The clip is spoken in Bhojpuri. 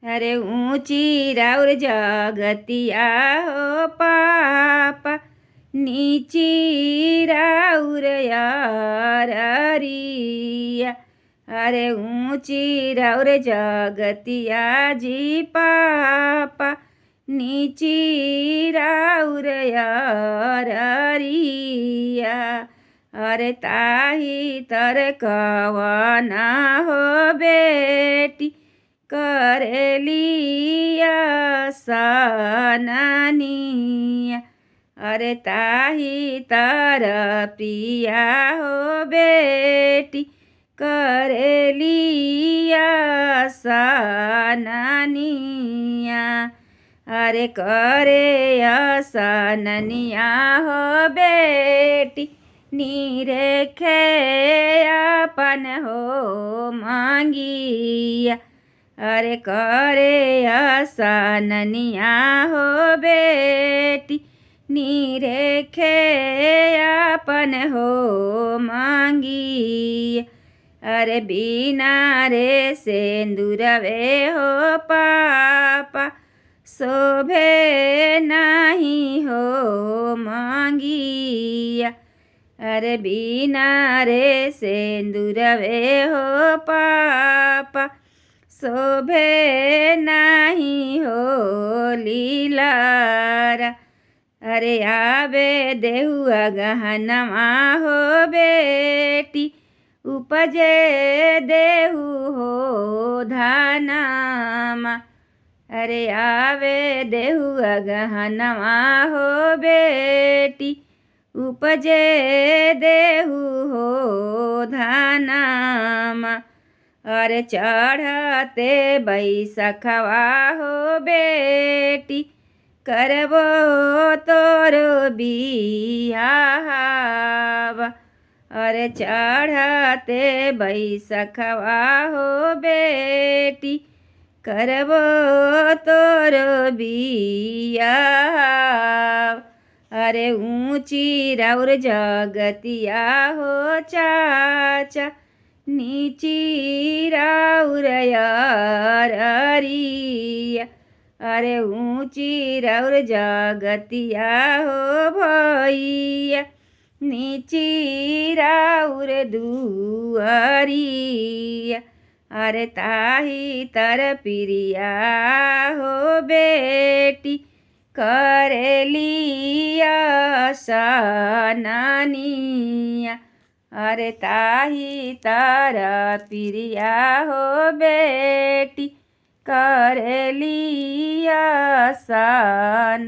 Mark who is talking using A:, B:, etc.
A: अरे ऊंची राउर जगतिया हो पापा, नीची राउर यारिया। अरे ऊंची राउर जगतिया जी पापा, नीची राउर यारिया। अरे ताही तर कवना हो बेटी, करेलिया सननिया। अरे ताही तर प्रिया हो बेटी, करेलिया सननिया। अरे करे सननिया हो बेटी, निरेखे अपन हो मांगिया। अरे करे सननिया हो बेटी, निरेखे अपन हो मांगिया। अरे बिना रे सेंदूरवे हो पापा, शोभे नहीं हो मांगिया। अरे बिना रे सेंदूरवे हो पापा, शोभे नहीं हो लीलारा। अरे आवे देहुआ गहनमा हो बेटी, उपजे देहु हो धानमा। अरे आवे देहुआ गहनमा हो बेटी, उपजे देहु हो धानमा। अरे चढ़ते बैसखवा हो बेटी, करबो तोरो बियाहवा। अरे चढ़ते बैसखवा हो बेटी, करबो तोरो बियाहवा। अरे ऊंची राउर जगतिया हो चाचा, नीची राउर यारिया। अरे ऊंची राउर जगतिया हो भैया, नीची राउर दुआरिया। अरे ताही तर प्रिया हो बेटी, करेलिया सननिया। अरे ताही तर प्रिया हो बेटी, करेलिया सन।